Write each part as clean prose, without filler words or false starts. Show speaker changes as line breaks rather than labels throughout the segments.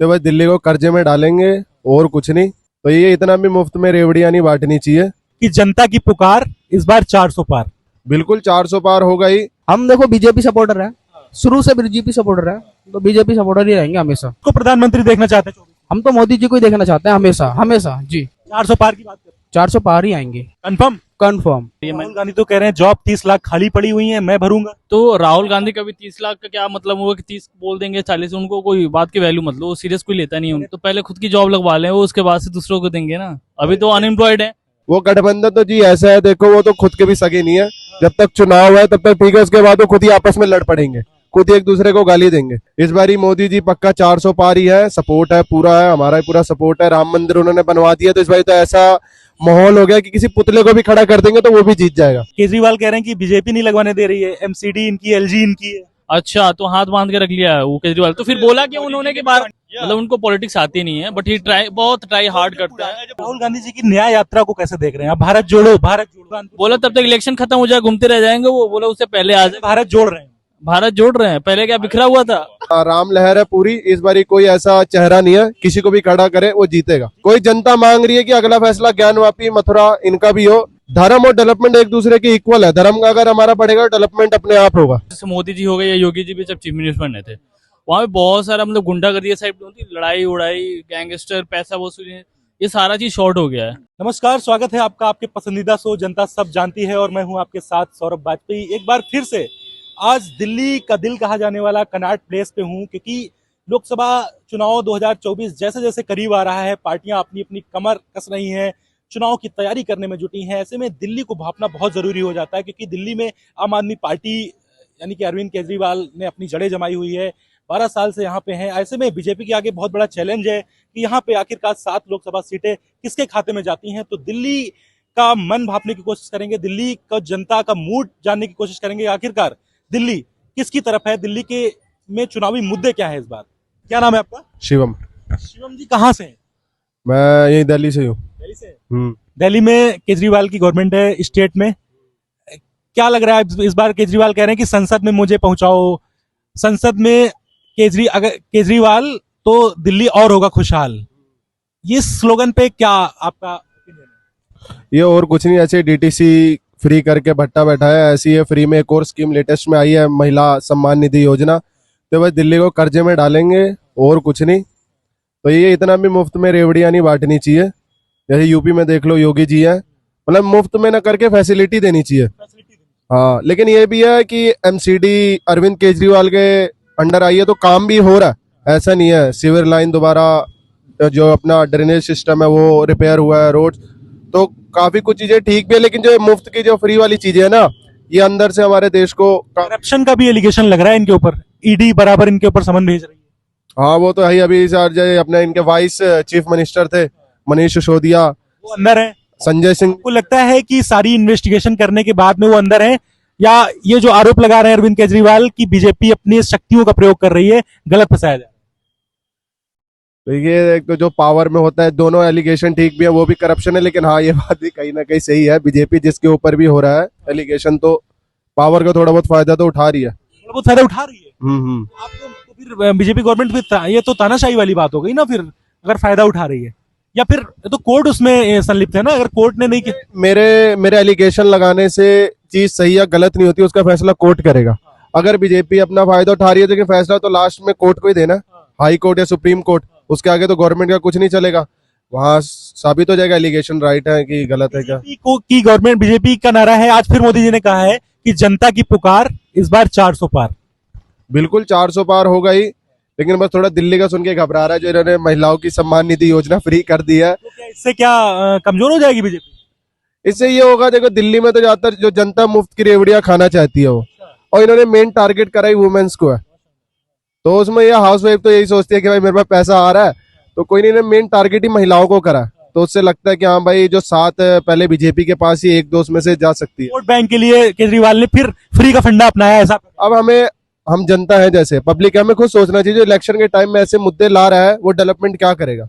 तो बस दिल्ली को कर्जे में डालेंगे और कुछ नहीं। तो ये इतना भी मुफ्त में रेवड़ियां नहीं बांटनी चाहिए।
कि जनता की पुकार इस बार 400 पार।
बिल्कुल 400 पार होगा ही।
हम देखो बीजेपी सपोर्टर है, शुरू से बीजेपी सपोर्टर है, तो बीजेपी सपोर्टर ही रहेंगे हमेशा।
को प्रधानमंत्री देखना चाहते हैं।
हम तो मोदी जी को ही देखना चाहते हैं हमेशा हमेशा जी।
400 पार की बात करें
400 पार ही आएंगे
कंफर्म।
कंफर्म।
राहुल गांधी तो कह रहे हैं जॉब 30 लाख खाली पड़ी हुई है, मैं भरूंगा।
तो राहुल गांधी का भी 30 लाख का क्या मतलब हुआ कि 30 बोल देंगे 40, उनको कोई बात की वैल्यू मतलब वो सीरियस कोई लेता नहीं है। तो पहले खुद की जॉब लगवा लें, वो उसके बाद से दूसरों को देंगे ना। अभी तो अनएम्प्लॉयड है।
वो गठबंधन तो जी ऐसा है, देखो वो तो खुद के भी सगे नहीं है। जब तक चुनाव है तब तक ठीक है, उसके बाद वो खुद ही आपस में लड़ पड़ेंगे, खुद ही एक दूसरे को गाली देंगे। इस बारी मोदी जी पक्का 400 पार ही है, सपोर्ट है पूरा, है हमारा पूरा सपोर्ट है। राम मंदिर उन्होंने बनवा दिया, तो इस बारी तो ऐसा माहौल हो गया कि किसी पुतले को भी खड़ा कर देंगे तो वो भी जीत जाएगा।
केजरीवाल कह रहे हैं कि बीजेपी नहीं लगवाने दे रही है, एमसीडी इनकी, एलजी इनकी है।
अच्छा, तो हाथ बांध के रख लिया है वो केजरीवाल। तो फिर बोला क्यों उन्होंने कि बार मतलब उनको पॉलिटिक्स आती नहीं है, बट ही बहुत ट्राई हार्ड करता है।
राहुल गांधी जी की न्याय यात्रा को कैसे देख रहे हैं? भारत जोड़ो, भारत जोड़ो
बोला तब तक इलेक्शन खत्म हो जाए, घूमते रह जाएंगे। वो बोला उससे पहले आ जाए।
भारत जोड़ रहे हैं।
भारत जोड़ रहे हैं, पहले क्या बिखरा हुआ था।
राम लहर है पूरी। इस बारी कोई ऐसा चेहरा नहीं है, किसी को भी खड़ा करे वो जीतेगा। कोई जनता मांग रही है कि अगला फैसला ज्ञानवापी मथुरा इनका भी हो। धर्म और डेवलपमेंट एक दूसरे के इक्वल है। धर्म का अगर हमारा बढ़ेगा, डेवलपमेंट अपने आप होगा।
जैसे मोदी जी हो गए या योगी जी भी जब चीफ मिनिस्टर बने थे, वहां पे बहुत सारा मतलब गुंडागर्दी साइड होती, लड़ाई उड़ाई, गैंगस्टर, पैसा वसूली, ये सारा चीज शॉर्ट हो गया है।
नमस्कार, स्वागत है आपका आपके पसंदीदा शो जनता सब जानती है, और मैं हूं आपके साथ सौरभ वाजपेयी। एक बार फिर से आज दिल्ली का दिल कहा जाने वाला कनॉट प्लेस पे हूं, क्योंकि लोकसभा चुनाव 2024 जैसे जैसे करीब आ रहा है, पार्टियां अपनी अपनी कमर कस रही हैं, चुनाव की तैयारी करने में जुटी हैं। ऐसे में दिल्ली को भांपना बहुत जरूरी हो जाता है, क्योंकि दिल्ली में आम आदमी पार्टी यानी कि अरविंद केजरीवाल ने अपनी जड़ें जमाई हुई है, 12 साल से यहाँ पे हैं। ऐसे में बीजेपी के आगे बहुत बड़ा चैलेंज है कि यहाँ पे आखिरकार 7 लोकसभा सीटें किसके खाते में जाती हैं। तो दिल्ली का मन भांपने की कोशिश करेंगे, दिल्ली का जनता का मूड जानने की कोशिश करेंगे, आखिरकार दिल्ली किसकी तरफ है, दिल्ली के में चुनावी मुद्दे क्या है इस बार। क्या नाम है आपका?
शिवम।
शिवम जी कहाँ से हैं?
मैं यही दिल्ली से हूँ।
दिल्ली से।
हम्म।
दिल्ली में केजरीवाल की गवर्नमेंट है स्टेट में, क्या लग रहा है इस बार? केजरीवाल कह रहे हैं कि संसद में मुझे पहुंचाओ, संसद में अगर केजरीवाल तो दिल्ली और होगा खुशहाल। ये स्लोगन पे क्या आपका opinion है?
ये और कुछ नहीं, ऐसे डीटीसी फ्री करके भट्टा बैठा है। ऐसी है फ्री में एक और स्कीम लेटेस्ट में आई है, महिला सम्मान निधि योजना। तो बस दिल्ली को कर्जे में डालेंगे और कुछ नहीं। तो ये इतना भी मुफ्त में रेवड़ियां नहीं बांटनी चाहिए। जैसे यूपी में देख लो, योगी जी है, मतलब मुफ्त में ना करके फैसिलिटी देनी चाहिए। हाँ, लेकिन ये भी है कि एमसीडी अरविंद केजरीवाल के अंडर आई है तो काम भी हो रहा है, ऐसा नहीं है। सीवर लाइन दोबारा, जो अपना ड्रेनेज सिस्टम है वो रिपेयर हुआ है, रोड, तो काफी कुछ चीजें ठीक भी है। लेकिन जो मुफ्त की जो फ्री वाली चीजें है ना, ये अंदर से हमारे देश को
करप्शन का भी एलिगेशन लग रहा है इनके ऊपर, ईडी बराबर इनके ऊपर समन भेज रही है।
हाँ, वो तो है ही। अभी सर जो अपने इनके वाइस चीफ मिनिस्टर थे मनीष सिसोदिया,
वो अंदर है।
संजय सिंह।
को लगता है कि सारी इन्वेस्टिगेशन करने के बाद में वो अंदर है, या ये जो आरोप लगा रहे हैं अरविंद केजरीवाल की बीजेपी अपनी शक्तियों का प्रयोग कर रही है, गलत फंसाया जा रहा है?
तो ये एक तो जो पावर में होता है, दोनों एलिगेशन ठीक भी है, वो भी करप्शन है। लेकिन हाँ, ये बात भी कहीं ना कहीं सही है, बीजेपी जिसके ऊपर भी हो रहा है एलिगेशन, तो पावर का थोड़ा बहुत फायदा तो उठा रही है।
थोड़ा बहुत फायदा उठा रही है।
हम्म।
तो फिर बीजेपी गवर्नमेंट फिर ये तो तानाशाही वाली बात हो गई ना, फिर अगर फायदा उठा रही है, या फिर तो कोर्ट उसमें संलिप्त है ना, अगर कोर्ट ने नहीं किया।
मेरे एलिगेशन लगाने से चीज सही या गलत नहीं होती, उसका फैसला कोर्ट करेगा। अगर बीजेपी अपना फायदा उठा रही है, लेकिन फैसला तो लास्ट में कोर्ट को ही देना, हाई कोर्ट या सुप्रीम कोर्ट, उसके आगे तो गवर्नमेंट का कुछ नहीं चलेगा। वहां साबित हो जाएगा एलिगेशन राइट है कि गलत है क्या।
की गवर्नमेंट, बीजेपी का नारा है, आज फिर मोदी जी ने कहा है कि जनता की पुकार इस बार 400 पार।
बिल्कुल 400 पार होगा ही, लेकिन बस थोड़ा दिल्ली का सुन के घबरा रहा है, जो इन्होंने महिलाओं की सम्मान निधि योजना फ्री कर दी है।
तो क्या इससे क्या कमजोर हो जाएगी बीजेपी?
इससे ये होगा, देखो दिल्ली में तो ज्यादातर जो जनता मुफ्त की रेवड़ियां खाना चाहती है वो, और इन्होंने मेन टारगेट करा ही वुमेन्स को है। तो उसमें ये हाउस वाइफ तो यही सोचती है कि भाई मेरे पास पैसा आ रहा है, तो कोई नहीं, इन्होंने मेन टारगेट ही महिलाओं को करा। तो उससे लगता है कि हाँ भाई, जो 7 पहले बीजेपी के पास ही 1-2 में से जा सकती है।
वोट बैंक के लिए केजरीवाल ने फिर फ्री का फंडा अपनाया, ऐसा?
अब हम जनता है, जैसे पब्लिक है, हमें खुद सोचना चाहिए। जो इलेक्शन के टाइम में ऐसे मुद्दे ला रहा है, वो डेवलपमेंट क्या करेगा।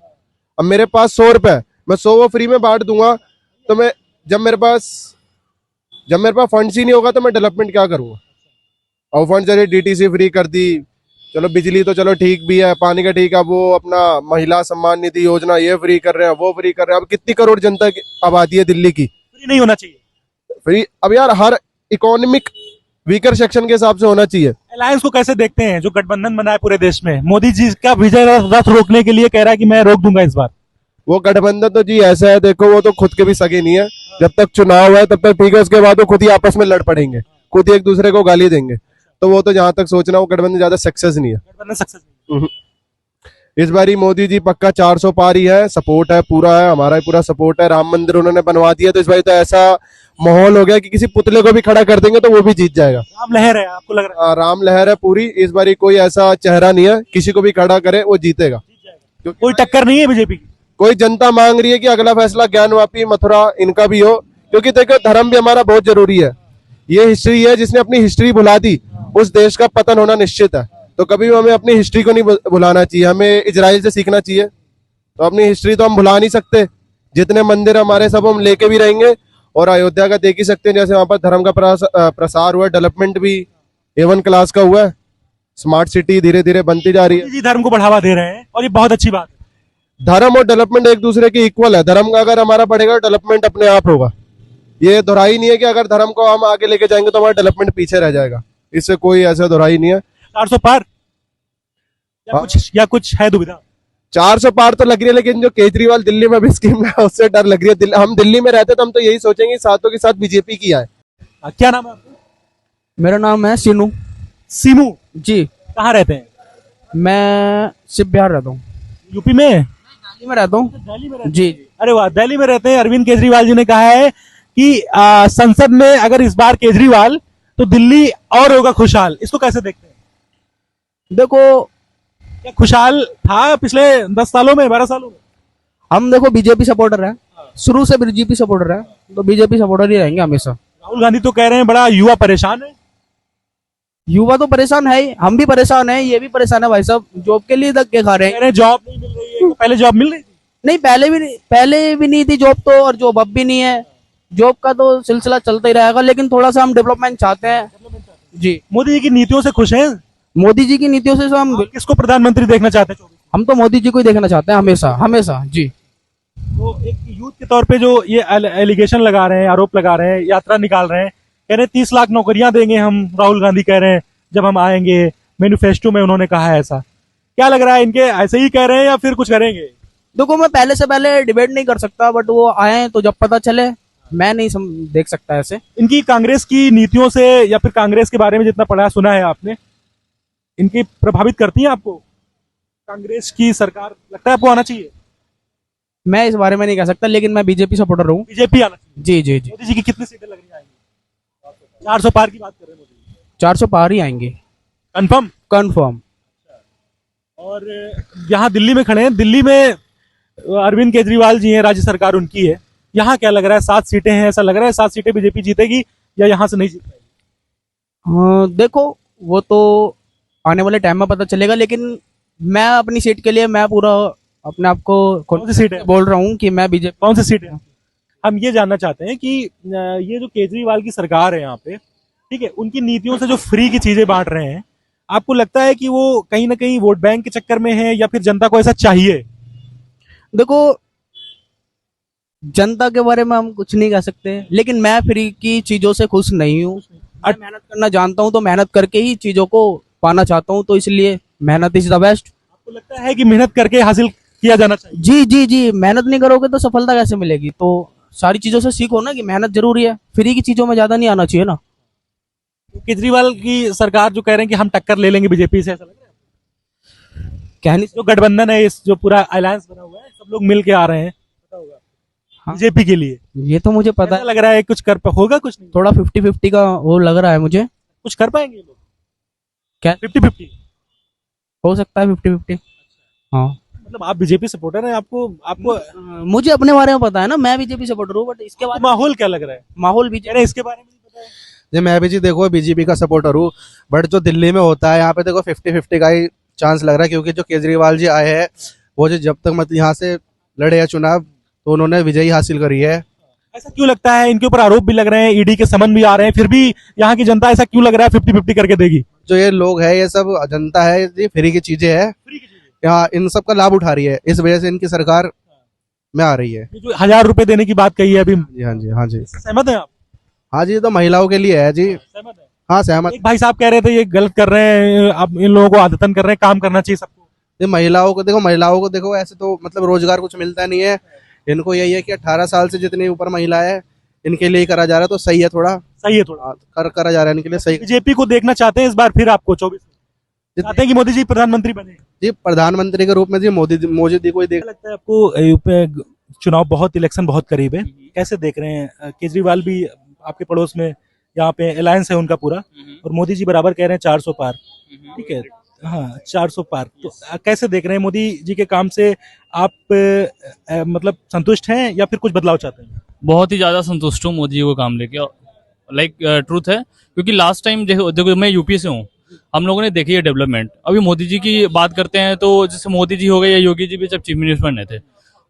अब मेरे पास 100 रुपए है, मैं 100 वो फ्री में बांट दूंगा, तो मैं जब मेरे पास फंड्स ही नहीं होगा तो मैं डेवलपमेंट क्या करूंगा। और फंड जैसे डीटीसी फ्री कर दी, चलो बिजली तो चलो ठीक भी है, पानी का ठीक है, वो अपना महिला सम्मान निधि योजना ये फ्री कर रहे हैं, वो फ्री कर रहे हैं। अब कितनी करोड़ जनता की आबादी है दिल्ली की,
फ्री नहीं होना चाहिए।
फ्री अब यार हर इकोनॉमिक वीकर सेक्शन के हिसाब से होना चाहिए।
अलायंस को कैसे देखते हैं जो गठबंधन बना है पूरे देश में? मोदी जी का विजय रथ रोकने के लिए कह रहा है कि मैं रोक दूंगा इस बार।
वो गठबंधन तो जी ऐसा है, देखो वो तो खुद के भी सगे नहीं है। जब तक चुनाव है तब तक ठीक है, उसके बाद वो खुद ही आपस में लड़ पड़ेंगे, खुद ही एक दूसरे को गाली देंगे। तो वो तो जहां तक सोचना, वो गठबंधन ज्यादा सक्सेस नहीं है।
गठबंधन सक्सेस नहीं है।
इस बारी मोदी जी पक्का 400 पार ही है, सपोर्ट है पूरा, है हमारा ही पूरा सपोर्ट है। राम मंदिर उन्होंने बनवा दिया, तो इस बारी तो ऐसा माहौल हो गया कि किसी पुतले को भी खड़ा कर देंगे तो वो भी जीत जाएगा।
राम लहर है, आपको लग रहा है?
राम लहर है पूरी। इस बारी कोई ऐसा चेहरा नहीं है, किसी को भी खड़ा करे वो जीतेगा। क्योंकि
कोई टक्कर नहीं है बीजेपी की।
कोई जनता मांग रही है कि अगला फैसला ज्ञानवापी मथुरा इनका भी हो, क्योंकि देखो धर्म भी हमारा बहुत जरूरी है। ये हिस्ट्री है, जिसने अपनी हिस्ट्री भुला दी उस देश का पतन होना निश्चित है। तो कभी भी हमें अपनी हिस्ट्री को नहीं भुलाना चाहिए, हमें इजराइल से सीखना चाहिए। तो अपनी हिस्ट्री तो हम भुला नहीं सकते। जितने मंदिर हमारे सब हम लेके भी रहेंगे। और अयोध्या का देख ही सकते हैं, जैसे वहां पर धर्म का प्रसार हुआ है, डेवलपमेंट भी A1 क्लास का हुआ है। स्मार्ट सिटी धीरे धीरे बनती जा रही है।
मोदी जी धर्म को बढ़ावा दे रहे हैं और ये बहुत अच्छी बात है।
धर्म और डेवलपमेंट एक दूसरे के इक्वल है। धर्म का अगर हमारा बढ़ेगा, डेवलपमेंट अपने आप होगा। ये दोहराई नहीं है कि अगर धर्म को हम आगे लेके जाएंगे तो हमारा डेवलपमेंट पीछे रह जाएगा। इससे कोई ऐसा दोहराई नहीं है।
400 पार
हाँ।
या कुछ है दुविधा?
400 पार तो लग रही है, लेकिन जो केजरीवाल दिल्ली में भी स्कीम है उससे डर लग रही है। हम दिल्ली में रहते तो हम तो यही सोचेंगे साथों के साथ बीजेपी की आए।
क्या नाम है आपका?
मेरा नाम है सीनू
सीमू।
जी।
कहाँ रहते हैं?
मैं सिर्फ बिहार रहता हूँ,
यूपी में?
दिल्ली में रहता हूँ।
दिल्ली में रहते हैं।
जी।
अरे वाह, दिल्ली में रहते हैं। अरविंद केजरीवाल जी ने कहा है कि संसद में अगर इस बार केजरीवाल तो दिल्ली और होगा खुशहाल। इसको कैसे देखते हैं?
देखो
क्या खुशहाल था पिछले 10 सालों में, 12 सालों में?
हम देखो बीजेपी सपोर्टर है, शुरू से बीजेपी सपोर्टर है, तो बीजेपी सपोर्टर ही रहेंगे हमेशा।
राहुल गांधी तो कह रहे हैं बड़ा युवा परेशान है।
युवा तो परेशान है ही, हम भी परेशान है, ये भी परेशान है भाई साहब। जॉब के लिए धक्के खा रहे
कह
हैं।
रहे हैं जॉब नहीं मिल रही है। पहले जॉब मिल रही थी?
नहीं, पहले भी नहीं थी जॉब तो, और जॉब अब भी नहीं है। जॉब का तो सिलसिला चलता ही रहेगा, लेकिन थोड़ा सा हम डेवलपमेंट चाहते हैं। जी।
मोदी जी की नीतियों से खुश हैं?
मोदी जी की नीतियों से हम
आप किसको प्रधानमंत्री देखना चाहते हैं?
हम तो मोदी जी को ही देखना चाहते हैं, हमेशा हमेशा। जी।
तो एक यूथ के तौर पे जो ये एलिगेशन लगा रहे हैं, आरोप लगा रहे हैं, यात्रा निकाल रहे हैं, कह रहे हैं 30 लाख नौकरियां देंगे हम। राहुल गांधी कह रहे हैं जब हम आएंगे, मैनिफेस्टो में उन्होंने कहा है ऐसा। क्या लग रहा है, इनके ऐसे ही कह रहे हैं या फिर कुछ करेंगे?
देखो मैं पहले से पहले डिबेट नहीं कर सकता, बट वो आए तो जब पता चले। मैं नहीं देख सकता ऐसे।
इनकी कांग्रेस की नीतियों से या फिर कांग्रेस के बारे में जितना पढ़ा सुना है आपने, इनकी प्रभावित करती है आपको? कांग्रेस की सरकार लगता है आपको आना चाहिए?
मैं इस बारे में नहीं कह सकता, लेकिन मैं बीजेपी सपोर्टर हूँ।
बीजेपी आना चाहिए।
जी जी जी।
मोदी जी की कितनी सीटें लगनी आएंगी? 400 पार की बात कर रहे हैं मोदी जी।
400 पार ही आएंगे,
कंफर्म?
कंफर्म।
और यहाँ दिल्ली में खड़े हैं। दिल्ली में अरविंद केजरीवाल जी हैं, राज्य सरकार उनकी है। यहाँ क्या लग रहा है? 7 सीटें हैं, ऐसा लग रहा है 7 सीटें बीजेपी जीतेगी या यहाँ से नहीं जीत पाएगी?
हाँ, देखो वो तो आने वाले टाइम में पता चलेगा, लेकिन मैं अपनी सीट के लिए मैं पूरा अपने आप को
कौन सी सीट है?
बोल रहा हूँ कि मैं बीजेपी।
कौन सी सीट है? हम ये जानना चाहते हैं कि ये जो केजरीवाल की सरकार है यहाँ पे, ठीक है, उनकी नीतियों से जो फ्री की चीजें बांट रहे हैं, आपको लगता है कि वो कहीं ना कहीं वोट बैंक के चक्कर में है या फिर जनता को ऐसा चाहिए?
देखो जनता के बारे में हम कुछ नहीं कह सकते, लेकिन मैं फ्री की चीजों से खुश नहीं हूँ। मैं मेहनत करना जानता हूँ, तो मेहनत करके ही चीजों को पाना चाहता हूँ, तो इसलिए मेहनत इज द बेस्ट।
आपको लगता है कि मेहनत करके हासिल किया जाना चाहिए?
जी जी जी। मेहनत नहीं करोगे तो सफलता कैसे मिलेगी? तो सारी चीजों से सीखो ना कि मेहनत जरूरी है, फ्री की चीजों में ज्यादा नहीं आना चाहिए ना।
केजरीवाल की सरकार जो कह रहे हैं कि हम टक्कर ले लेंगे बीजेपी से, ऐसा लग रहा है?
कह नहीं
जो गठबंधन है, इस जो पूरा अलायंस बना हुआ है, सब लोग मिल के आ रहे हैं, पता होगा,
हाँ।
बीजेपी के लिए।
ये तो मुझे पता
ऐसा
है।
लग रहा है कुछ कर होगा? कुछ नहीं,
थोड़ा 50-50 का वो लग रहा है मुझे।
कुछ कर पाएंगे ये लोग?
क्या
50-50?
हो सकता है 50-50। हाँ।
मतलब आप बीजेपी सपोर्टर हैं, आपको
मुझे अपने बारे में पता है ना, मैं बीजेपी सपोर्टर हूँ, बट इसके बाद
माहौल क्या लग रहा है?
माहौल
कह
बीजेपी।
रहे हैं इसके बारे में नहीं पता है।
जी मैं भी जी देखो बीजेपी का सपोर्टर हूँ, बट जो दिल्ली में होता है यहाँ पे देखो 50-50 का ही चांस लग रहा है, क्योंकि जो केजरीवाल जी आए हैं वो जो जब तक मतलब यहाँ से लड़े हैं चुनाव, तो उन्होंने विजयी हासिल करी है।
ऐसा क्यों लगता है? इनके ऊपर आरोप भी लग रहे हैं, ईडी के समन भी आ रहे हैं, फिर भी यहाँ की जनता ऐसा क्यों लग रहा है 50-50 करके देगी?
जो ये लोग है, ये सब जनता है, ये फ्री की चीजें है, यहाँ इन सब का लाभ उठा रही है, इस वजह से इनकी सरकार में आ रही है।
ये जो 1000 रुपए देने की बात कही है अभी,
जी हाँ जी, हाँ जी,
सहमत है आप?
हाँ जी, ये तो महिलाओं के लिए है जी।
सहमत है।
हाँ सहमत।
एक भाई साहब कह रहे थे ये गलत कर रहे हैं, अब इन लोगों को आदतन कर रहे हैं, काम करना चाहिए सबको।
ये महिलाओं को देखो ऐसे तो मतलब रोजगार कुछ मिलता नहीं है इनको। यही है कि 18 साल से जितनी ऊपर महिला है इनके लिए ही करा जा रहा है, तो सही है, थोड़ा
सही है थोड़ा।
करा जा रहा है इनके लिए सही।
बीजेपी को देखना चाहते हैं इस बार फिर आपको 24 में? चाहते हैं कि मोदी जी प्रधानमंत्री बने?
जी प्रधानमंत्री के रूप में जी मोदी जी को ही देख।
क्या लगता है आपको यूपी में चुनाव बहुत, इलेक्शन बहुत करीब है, कैसे देख रहे हैं? केजरीवाल भी आपके पड़ोस में, यहाँ पे अलायंस है उनका पूरा, और मोदी जी बराबर कह रहे हैं 400 पार, ठीक है, हाँ 400 पार। तो कैसे देख रहे हैं मोदी जी के काम से? आप मतलब संतुष्ट हैं या फिर कुछ बदलाव चाहते हैं?
बहुत ही ज्यादा संतुष्ट हूँ मोदी जी को काम लेके। लाइक ट्रूथ है, क्योंकि लास्ट टाइम देखो मैं यूपी से हूँ, हम लोगों ने देखी है डेवलपमेंट। अभी मोदी जी की बात करते हैं तो जैसे मोदी जी हो गए या योगी जी भी जब चीफ मिनिस्टर बने थे,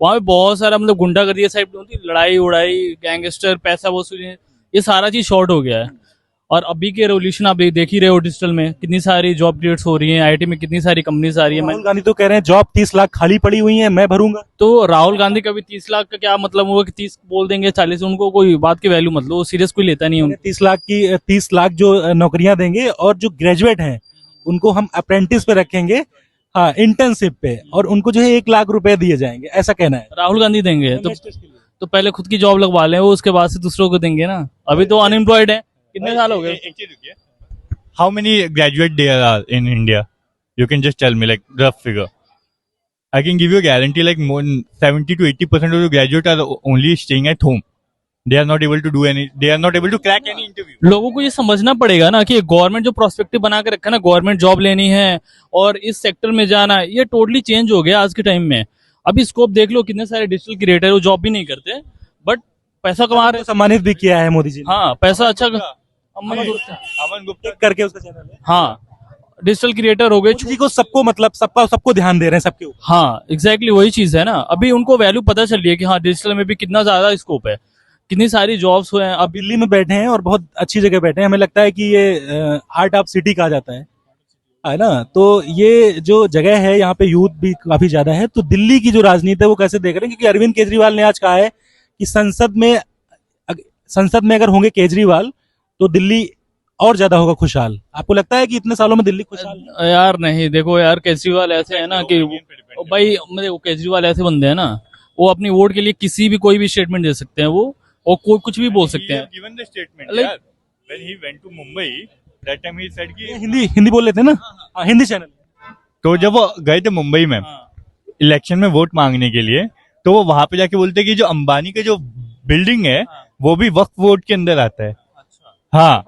वहाँ पे बहुत सारा मतलब गुंडागर्दी साइड होती, लड़ाई उड़ाई, गैंगस्टर, पैसा वसूली, ये सारा चीज शॉर्ट हो गया है। और अभी के रेवोल्यूशन आप देख ही रहे हो, डिजिटल में कितनी सारी जॉब क्रिएट्स हो रही हैं, आईटी में कितनी सारी कंपनीज आ रही है।
राहुल गांधी तो कह रहे हैं जॉब 30 लाख खाली पड़ी हुई है, मैं भरूंगा।
तो राहुल गांधी का भी 30 लाख का क्या मतलब हुआ कि 30 बोल देंगे, 40, उनको कोई बात की वैल्यू मतलब, वो सीरियस कोई लेता नहीं है।
30 लाख जो नौकरियां देंगे, और जो ग्रेजुएट हैं उनको हम अप्रेंटिस पे रखेंगे, हाँ इंटर्नशिप पे, और उनको जो है 1 लाख रुपए दिए जाएंगे, ऐसा कहना है।
राहुल गांधी देंगे तो पहले खुद की जॉब लगवा लें, वो उसके बाद से दूसरों को देंगे ना। अभी तो अनएम्प्लॉयड है, कितने साल हो गए।
How many graduate there are in India? You can just tell me, like, rough figure. I can give you a guarantee, like, more than 70 to 80% of the graduates are only staying at home. They are not able to do any, they are not able to crack any interview.
लोगों को ये समझना पड़ेगा ना कि government जो prospective बना के रखा है ना, गवर्नमेंट जॉब लेनी है और इस सेक्टर में जाना है, ये टोटली चेंज हो गया आज के टाइम में। अभी स्कोप देख लो, कितने सारे डिजिटल क्रिएटर वो जॉब भी नहीं करते बट पैसा कमा रहे।
सम्मानित भी किया है मोदी जी ने।
हाँ, पैसा अच्छा
अमन गुप्ता
करके उसका चैनल है।
हाँ, डिजिटल क्रिएटर हो गए।
मोदी जी को सबको मतलब सबको ध्यान दे रहे हैं, सबके ऊपर।
हाँ एग्जैक्टली वही चीज है ना। अभी उनको वैल्यू पता चल रही है कि हाँ डिजिटल में भी कितना ज्यादा स्कोप है, कितनी सारी जॉब्स हुए हैं।
अब दिल्ली में बैठे हैं और बहुत अच्छी जगह बैठे हैं, हमें लगता है कि ये हार्ट ऑफ सिटी कहा जाता है ना। तो ये जो जगह है यहाँ पे यूथ भी काफी ज्यादा है। तो दिल्ली की जो राजनीति है वो कैसे देख रहे हैं? क्योंकि अरविंद केजरीवाल ने आज कहा है कि संसद में अगर होंगे केजरीवाल तो दिल्ली और ज्यादा होगा खुशहाल। आपको लगता है कि इतने सालों में दिल्ली खुशहाल है?
यार नहीं, देखो यार केजरीवाल ऐसे है ना कि भाई मतलब केजरीवाल ऐसे बंदे हैं ना, वो अपनी वोट के लिए किसी भी कोई भी स्टेटमेंट दे सकते हैं वो, और कोई कुछ भी बोल सकते हैं।
Given the statement,
Like-
यार, when he went to Mumbai, that time he said कि
हिंदी बोल लेते हैं ना। हाँ, हिंदी चैनल।
तो जब वो गए थे मुंबई में इलेक्शन में वोट मांगने के लिए, तो वो वहां पे जाके बोलते कि जो अंबानी का जो बिल्डिंग है वो भी वक्फ वोट के अंदर आता है। हाँ,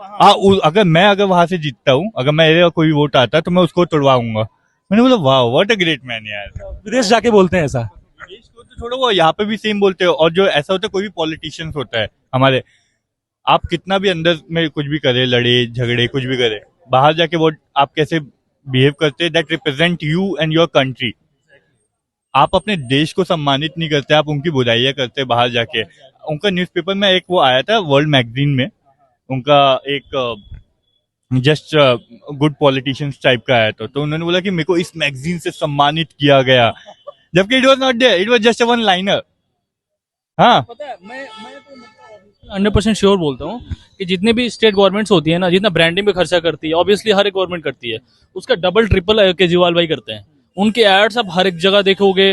अगर वहां से जीतता हूँ, अगर मेरे कोई वोट आता तो मैं उसको तोड़वाऊंगा। मैंने बोला वाह, व्हाट अ ग्रेट मैन यार।
विदेश जाके बोलते हैं ऐसा।
देश को तो छोड़ो, वो यहाँ पे भी सेम बोलते हो। और जो ऐसा होता है, कोई भी पॉलिटिशियंस होता है हमारे, आप कितना भी अंदर में कुछ भी करे, लड़े झगड़े कुछ भी करे, बाहर जाके वो आप कैसे बिहेव करते हैं, that represent you and your country. आप अपने देश को सम्मानित नहीं करते, आप उनकी बुराइयां करते बाहर जाके। उनका न्यूज़पेपर में एक वो आया था, वर्ल्ड मैगजीन में, उनका एक जस्ट गुड पॉलिटिशियंस टाइप का आया था। तो उन्होंने बोला कि मेरे को इस मैगजीन से सम्मानित किया गया, जबकि it was not there, it was just a one liner. हाँ,
पता है, मैं तो 100% श्योर बोलता हूँ कि जितने भी स्टेट गवर्नमेंट्स होती है ना, जितना ब्रांडिंग पे खर्चा करती है, ऑब्वियसली हर एक गवर्नमेंट करती है, उसका डबल ट्रिपल केजरीवाल भाई करते हैं। उनके एड्स आप हर एक जगह देखोगे।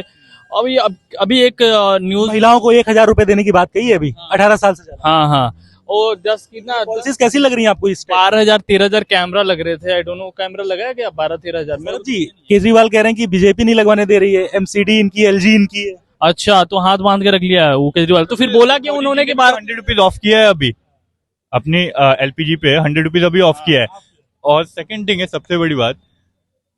अभी एक न्यूज,
महिलाओं को 1000 रुपए देने की बात कही है अभी 18 साल से ज्यादा।
हाँ, और 10 कितना
पॉलिसीज कैसी लग रही है आपको? इस
12,000 13,000 कैमरा लग रहे थे। आई डोंट नो कैमरा लगा है क्या? 12-13,000 में।
जी, केजरीवाल कह रहे हैं कि बीजेपी नहीं लगवाने दे रही है, एमसीडी इनकी, एलजी इनकी है।
अच्छा, तो हाथ बांध के रख लिया है वो केजरीवाल। तो फिर बोला कि उन्होंने के बाद
100 रुपीज ऑफ किया है अभी अपनी एलपीजी पे, 100 रुपीज अभी ऑफ किया है। और सेकंड थिंग है, सबसे बड़ी बात,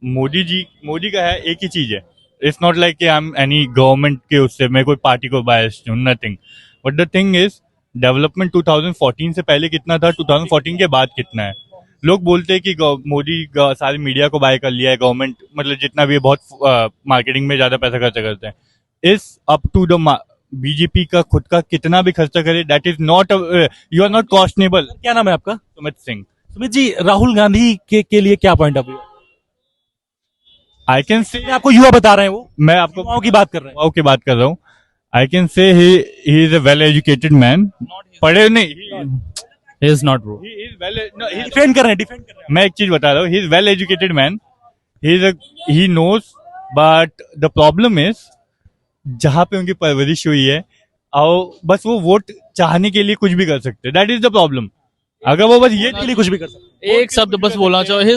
मोदी का है एक ही चीज है, it's not like I am any government के उससे मैं कोई पार्टी को बायस्ड हूं, nothing, but the thing is development 2014 से पहले कितना था, 2014 के बाद कितना है। लोग बोलते हैं कि मोदी सारी मीडिया को बाय कर लिया है गवर्नमेंट, मतलब जितना भी है बहुत मार्केटिंग में ज्यादा पैसा खर्चा करते हैं। Is up to the BJP का खुद का कितना भी खर्चा करे, that is not, you are not कॉस्टनेबल।
क्या नाम है आपका?
सुमित सिंह।
सुमित जी, राहुल गांधी के लिए क्या point of view?
I can say,
आपको युवा बता रहे हैं, वो
मैं आपको
युवाओं की बात कर रहे हैं।
युवाओं की बात कर रहा हूँ। I can say he is a well educated man. पढ़े नहीं,
He is not, bro.
he is well, no, he,
defend कर रहे हैं, डिफेंड कर रहे हैं।
मैं एक चीज बता रहा हूँ, he is well educated man, he knows, but the problem is जहां पे उनकी परवरिश हुई है, और बस वो वोट चाहने के लिए कुछ भी कर सकते हैं, दैट इज द प्रॉब्लम। अगर वो बस ये
के लिए कुछ भी कर सकते हैं।
एक शब्द बस बोलना चाहो, he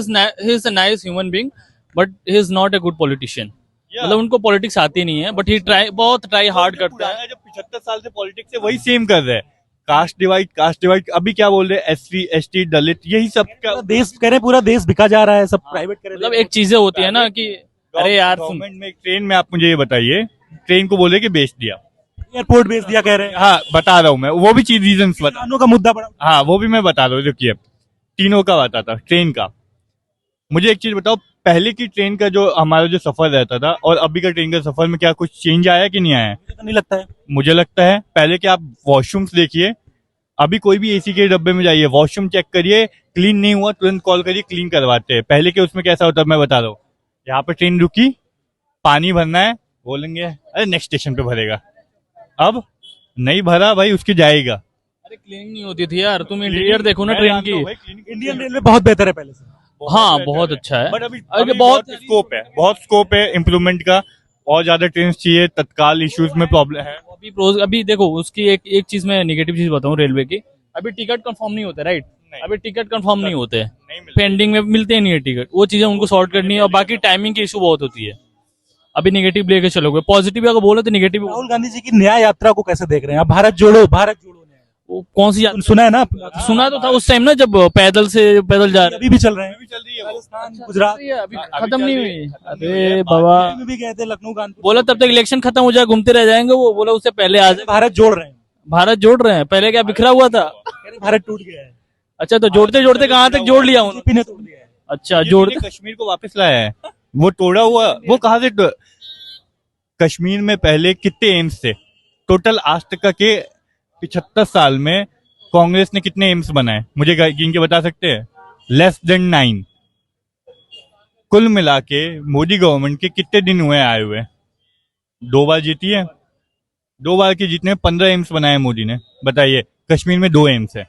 is a nice human being, but he is not a good politician. मतलब उनको पॉलिटिक्स आती नहीं है, बट ही बहुत ट्राई हार्ड करता है।
जब 75 साल से पॉलिटिक्स से वही सेम कर रहे हैं, कास्ट डिवाइड, अभी क्या बोल रहे हैं, एससी एसटी दलित, यही सब का
पूरा देश कह रहे हैं, पूरा देश बिका जा रहा है, सब प्राइवेट कर
मतलब एक चीजें होती है ना कि अरे यार सुन,
गवर्नमेंट में एक ट्रेन में, आप मुझे ये बताइए, ट्रेन को बोले कि बेच दिया।
एयरपोर्ट बेच दिया कह रहे हैं।
हाँ, बता रहा हूँ मैं, वो भी चीज रीजन बता,
किसानों का मुद्दा बड़ा।
हाँ वो भी मैं बता रहा हूँ, रुकिए। तीनों का बता था, ट्रेन का। मुझे एक चीज बताओ, पहले की ट्रेन का जो हमारा जो सफर रहता था और अभी का ट्रेन का सफर में क्या कुछ चेंज आया कि नहीं आया?
मुझे तो नहीं लगता है।
मुझे लगता है, पहले के आप वॉशरूम्स देखिए, अभी कोई भी एसी के डब्बे में जाइए, वॉशरूम चेक करिए, क्लीन नहीं हुआ तुरंत कॉल करिए, क्लीन करवाते हैं। पहले के उसमें कैसा होता है मैं बता रहा हूँ, यहाँ पे ट्रेन रुकी, पानी भरना है, बोलेंगे अरे नेक्स्ट स्टेशन पे भरेगा। अब नहीं भरा भाई, उसकी जाएगा।
अरे क्लीनिंग नहीं होती थी यार, तुम इंटीरियर देखो ना ट्रेन की।
इंडियन रेलवे बहुत बेहतर है पहले से।
हाँ बहुत अच्छा है,
बट अभी
अभी
बहुत स्कोप है, बहुत स्कोप है इम्प्रूवमेंट का, और ज्यादा ट्रेन चाहिए, तत्काल इश्यूज में प्रॉब्लम है।
अभी देखो उसकी एक चीज मैं नेगेटिव चीज बताऊं रेलवे की, अभी टिकट कंफर्म नहीं होते, राइट?
नहीं।
अभी टिकट कंफर्म नहीं होते,
नहीं मिलता।
पेंडिंग में मिलते ही नहीं है टिकट, वो चीजें उनको सॉर्ट करनी है। और बाकी टाइमिंग की इशू बहुत होती है। अभी नेगेटिव लेके चलोगे, पॉजिटिव अगर बोले तो नेगेटिव।
राहुल गांधी जी की न्याय यात्रा को कैसे देख रहे हैं आप? भारत जोड़ो न्याय।
वो कौन सी
सुना है ना?
सुना तो था उस टाइम ना, जब पैदल जा रहे
अभी भी चल रहे हैं।
अभी चल रही है वो।
राजस्थान, गुजरात
अभी खत्म नहीं हुई। अरे बाबा,
में भी गए थे, लखनऊ, कानपुर।
बोला तब तक इलेक्शन खत्म हो जाए, घूमते रह जाएंगे। वो बोला उससे पहले आ जाए।
भारत जोड़ रहे हैं।
भारत जोड़ रहे हैं, पहले क्या बिखरा हुआ था?
कह रहे भारत टूट गया है।
अच्छा, तो जोड़ते जोड़ते कहाँ तक जोड़ लिया उन्होंने?
बीजेपी ने तोड़ दिया है।
अच्छा,
जोड़ते
जोड़ते
कश्मीर को वापस लाया है, वो तोड़ा हुआ, वो कहाँ से कश्मीर में पहले कितने एम्स थे टोटल? आज तक के 75 साल में कांग्रेस ने कितने एम्स बनाए, मुझे गिन के बता सकते हैं? Less than 9। कुल मिला के मोदी गवर्नमेंट के कितने दिन हुए आए हुए? 2 बार जीती है, 2 बार के जीतने में 15 एम्स बनाए मोदी ने। बताइए, कश्मीर में 2 एम्स है।